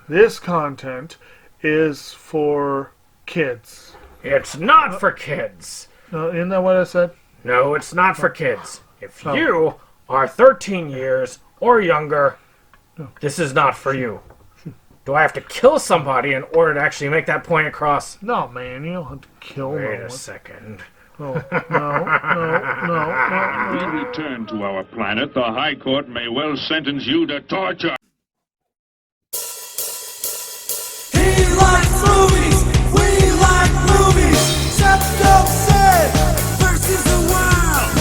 This content is for kids. It's not for kids. Isn't that what I said? No, it's not for kids. If you are 13 years or younger, this is not for you. Do I have to kill somebody in order to actually make that point across? No, man, you don't have to kill no one. Wait a second. Oh, no. We return to our planet. The High Court may well sentence you to torture. He likes movies, we like movies. SeptumSin versus the world.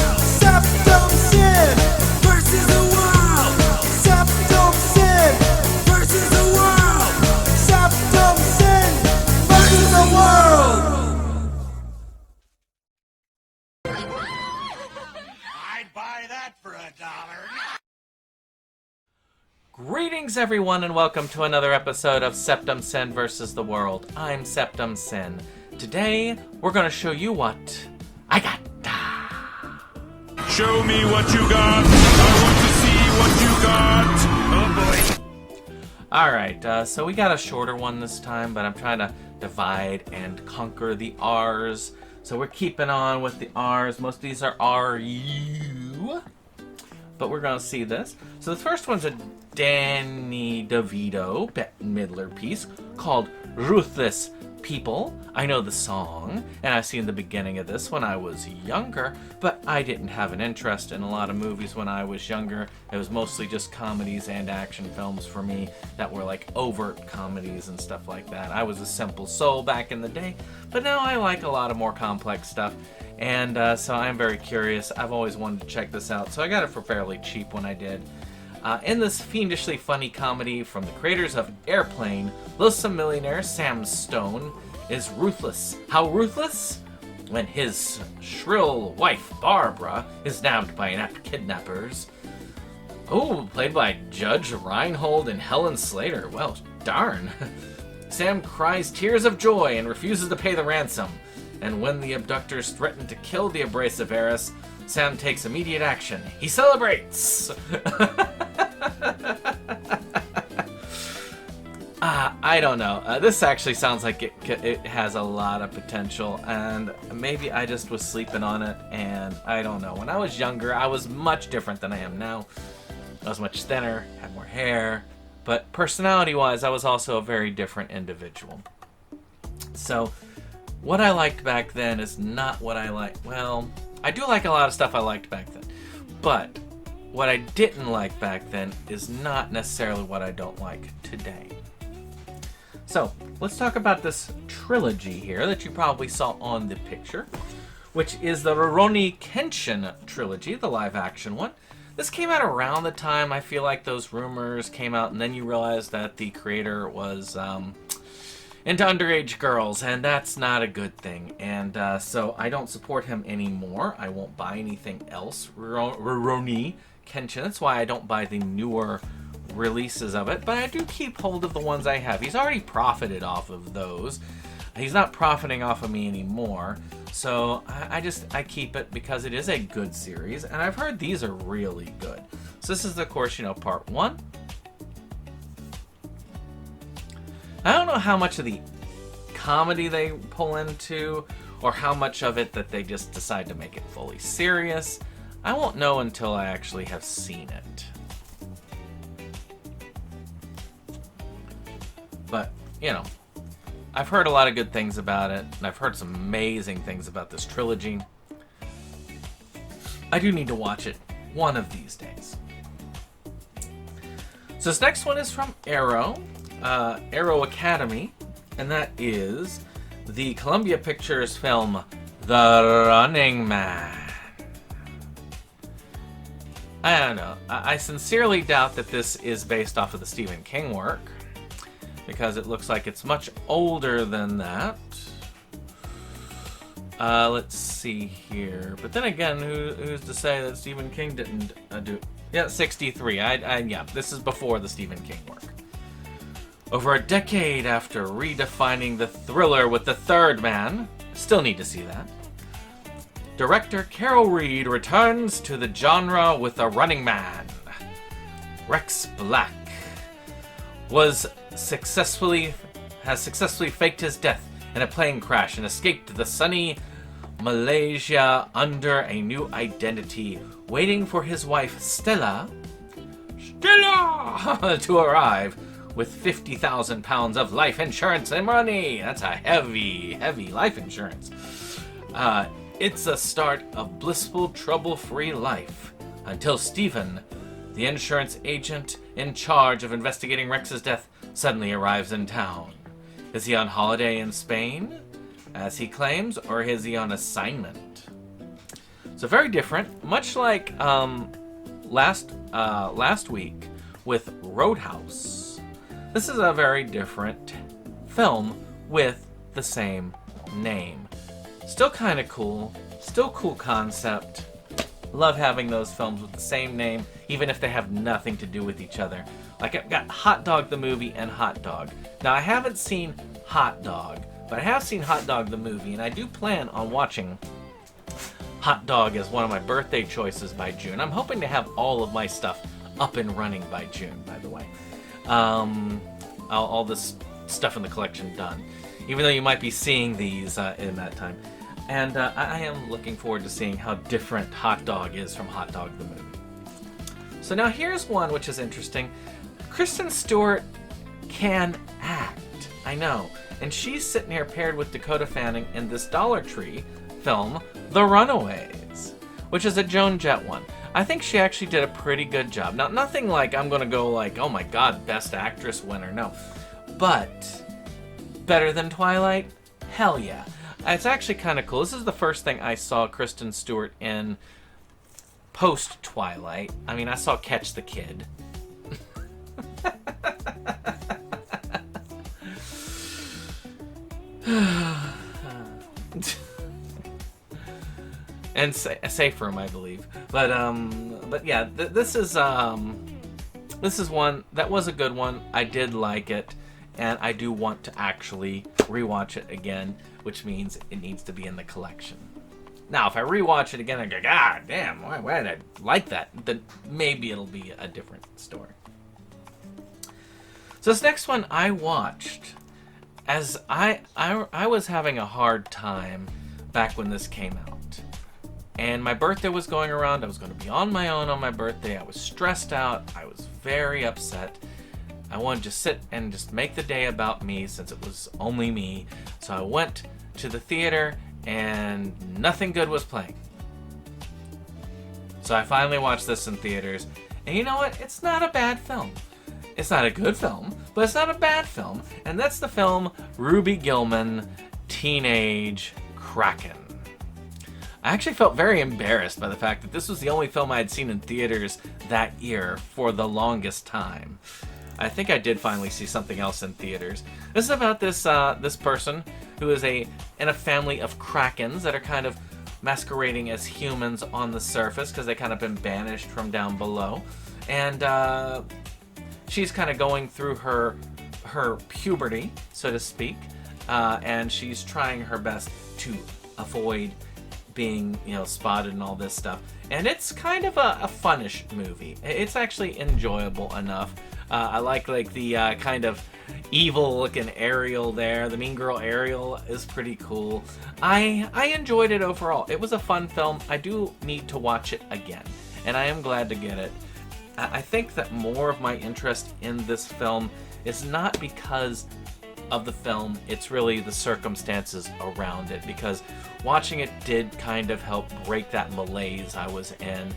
SeptumSin versus the world. SeptumSin versus the world. SeptumSin versus the world. I'd buy that for $1. Greetings everyone and welcome to another episode of SeptumSin versus the World. I'm SeptumSin. Today, we're going to show you what I got. Show me what you got. I want to see what you got. Oh boy. Alright, so we got a shorter one this time, but I'm trying to divide and conquer the R's. So we're keeping on with the R's. Most of these are R-U. But we're going to see this. So the first one's a Danny DeVito Bette Midler piece called Ruthless People. I know the song, and I've seen the beginning of this when I was younger, but I didn't have an interest in a lot of movies when I was younger. It was mostly just comedies and action films for me that were like overt comedies and stuff like that. I was a simple soul back in the day, but now I like a lot of more complex stuff. And so I'm very curious. I've always wanted to check this out, so I got it for fairly cheap when I did. In this fiendishly funny comedy from the creators of Airplane, loathsome millionaire Sam Stone is ruthless. How ruthless? When his shrill wife, Barbara, is nabbed by inept kidnappers. Oh, played by Judge Reinhold and Helen Slater. Well, darn. Sam cries tears of joy and refuses to pay the ransom. And when the abductors threaten to kill the abrasive heiress, Sam takes immediate action. He celebrates! I don't know. This actually sounds like it has a lot of potential, and maybe I just was sleeping on it, and I don't know. When I was younger, I was much different than I am now. I was much thinner, had more hair, but personality-wise, I was also a very different individual. So, what I liked back then is not what I like. Well, I do like a lot of stuff I liked back then. But what I didn't like back then is not necessarily what I don't like today. So, let's talk about this trilogy here that you probably saw on the picture, which is the Rurouni Kenshin trilogy, the live-action one. This came out around the time I feel like those rumors came out, and then you realize that the creator was into underage girls, and that's not a good thing. And so I don't support him anymore. I won't buy anything else. Rurouni Kenshin. That's why I don't buy the newer releases of it, but I do keep hold of the ones I have. He's already profited off of those. He's not profiting off of me anymore. So I keep it because it is a good series, and I've heard these are really good. So this is, of course, part 1. I don't know how much of the comedy they pull into, or how much of it that they just decide to make it fully serious. I won't know until I actually have seen it. But, I've heard a lot of good things about it, and I've heard some amazing things about this trilogy. I do need to watch it one of these days. So this next one is from Arrow. Arrow Academy, and that is the Columbia Pictures film The Running Man. I don't know. I sincerely doubt that this is based off of the Stephen King work, because it looks like it's much older than that. Let's see here. But then again, who's to say that Stephen King didn't do... Yeah, 63. Yeah, this is before the Stephen King work. Over a decade after redefining the thriller with The Third Man, still need to see that, director Carol Reed returns to the genre with The Running Man. Rex Black has successfully faked his death in a plane crash and escaped to the sunny Malaysia under a new identity, waiting for his wife Stella to arrive with 50,000 pounds of life insurance and money. That's a heavy, heavy life insurance. It's a start of blissful, trouble-free life until Stephen, the insurance agent in charge of investigating Rex's death, suddenly arrives in town. Is he on holiday in Spain, as he claims, or is he on assignment? So very different, much like last week with Roadhouse. This is a very different film with the same name. Still kind of cool, still cool concept. Love having those films with the same name, even if they have nothing to do with each other. Like I've got Hot Dog the movie and Hot Dog. Now I haven't seen Hot Dog, but I have seen Hot Dog the movie, and I do plan on watching Hot Dog as one of my birthday choices by June. I'm hoping to have all of my stuff up and running by June, by the way. All this stuff in the collection done. Even though you might be seeing these in that time. And I am looking forward to seeing how different Hot Dog is from Hot Dog the movie. So now here's one which is interesting. Kristen Stewart can act. I know. And she's sitting here paired with Dakota Fanning in this Dollar Tree film, The Runaways, which is a Joan Jett one. I think she actually did a pretty good job. Now, nothing like I'm going to go like, oh my god, Best Actress winner. No. But better than Twilight? Hell yeah. It's actually kind of cool. This is the first thing I saw Kristen Stewart in post-Twilight. I mean, I saw Catch the Kid. And Safe Room, I believe. But yeah, this is one that was a good one. I did like it, and I do want to actually rewatch it again, which means it needs to be in the collection. Now, if I rewatch it again and go, God damn, why did I like that? Then maybe it'll be a different story. So this next one I watched as I was having a hard time back when this came out. And my birthday was going around. I was going to be on my own on my birthday. I was stressed out. I was very upset. I wanted to sit and just make the day about me since it was only me. So I went to the theater and nothing good was playing. So I finally watched this in theaters. And you know what? It's not a bad film. It's not a good film, but it's not a bad film. And that's the film Ruby Gillman, Teenage Kraken. I actually felt very embarrassed by the fact that this was the only film I had seen in theaters that year for the longest time. I think I did finally see something else in theaters. This is about this person who is in a family of krakens that are kind of masquerading as humans on the surface because they kind of been banished from down below. And she's kind of going through her puberty, so to speak, and she's trying her best to avoid being, spotted and all this stuff. And it's kind of a funnish movie. It's actually enjoyable enough. I like the kind of evil-looking Ariel there. The mean girl Ariel is pretty cool. I enjoyed it overall. It was a fun film. I do need to watch it again, and I am glad to get it. I think that more of my interest in this film is not because of the film, it's really the circumstances around it, because watching it did kind of help break that malaise I was in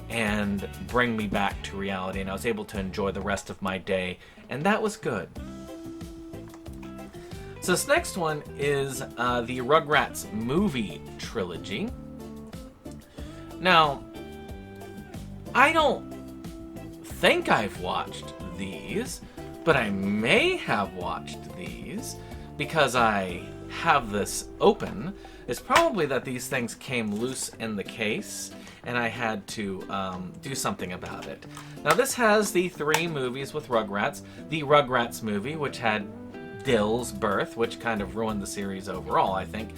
and bring me back to reality, and I was able to enjoy the rest of my day, and that was good. So this next one is the Rugrats movie trilogy. Now, I don't think I've watched these, but I may have watched these because I have this open. It's probably that these things came loose in the case and I had to do something about it. Now this has the 3 movies with Rugrats. The Rugrats movie, which had Dill's birth, which kind of ruined the series overall, I think.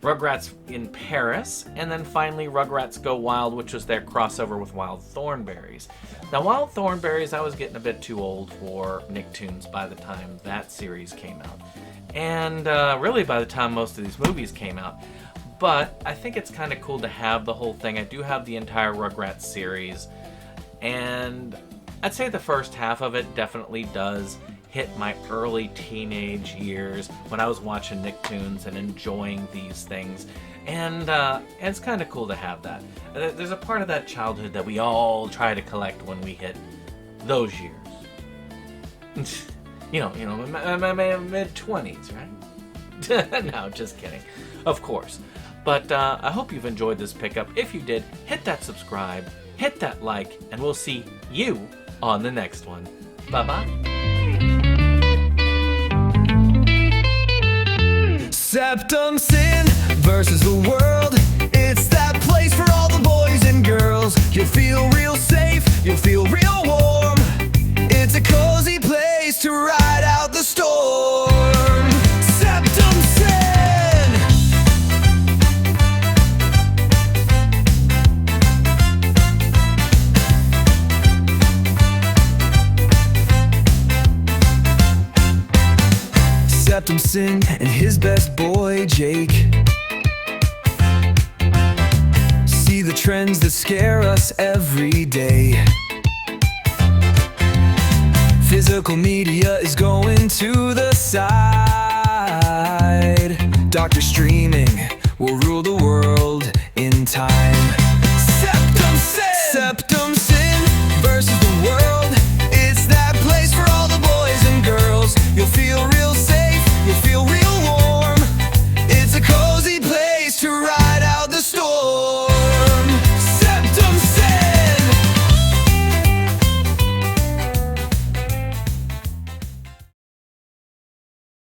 Rugrats in Paris, and then finally Rugrats Go Wild, which was their crossover with Wild Thornberrys. Now, Wild Thornberrys, I was getting a bit too old for Nicktoons by the time that series came out. And really by the time most of these movies came out. But I think it's kind of cool to have the whole thing. I do have the entire Rugrats series, and I'd say the first half of it definitely does hit my early teenage years when I was watching Nicktoons and enjoying these things. And it's kind of cool to have that. There's a part of that childhood that we all try to collect when we hit those years. my mid-20s, right? No, just kidding. Of course. But I hope you've enjoyed this pickup. If you did, hit that subscribe, hit that like, and we'll see you on the next one. Bye-bye. SeptumSin versus the world. It's that place for all the boys and girls. You'll feel real safe, you'll feel real warm. It's a cozy place to ride out the storm. SeptumSin. SeptumSin and his best boy Jake see the trends that scare us every day. Physical media is going to the side. Doctor streaming will rule the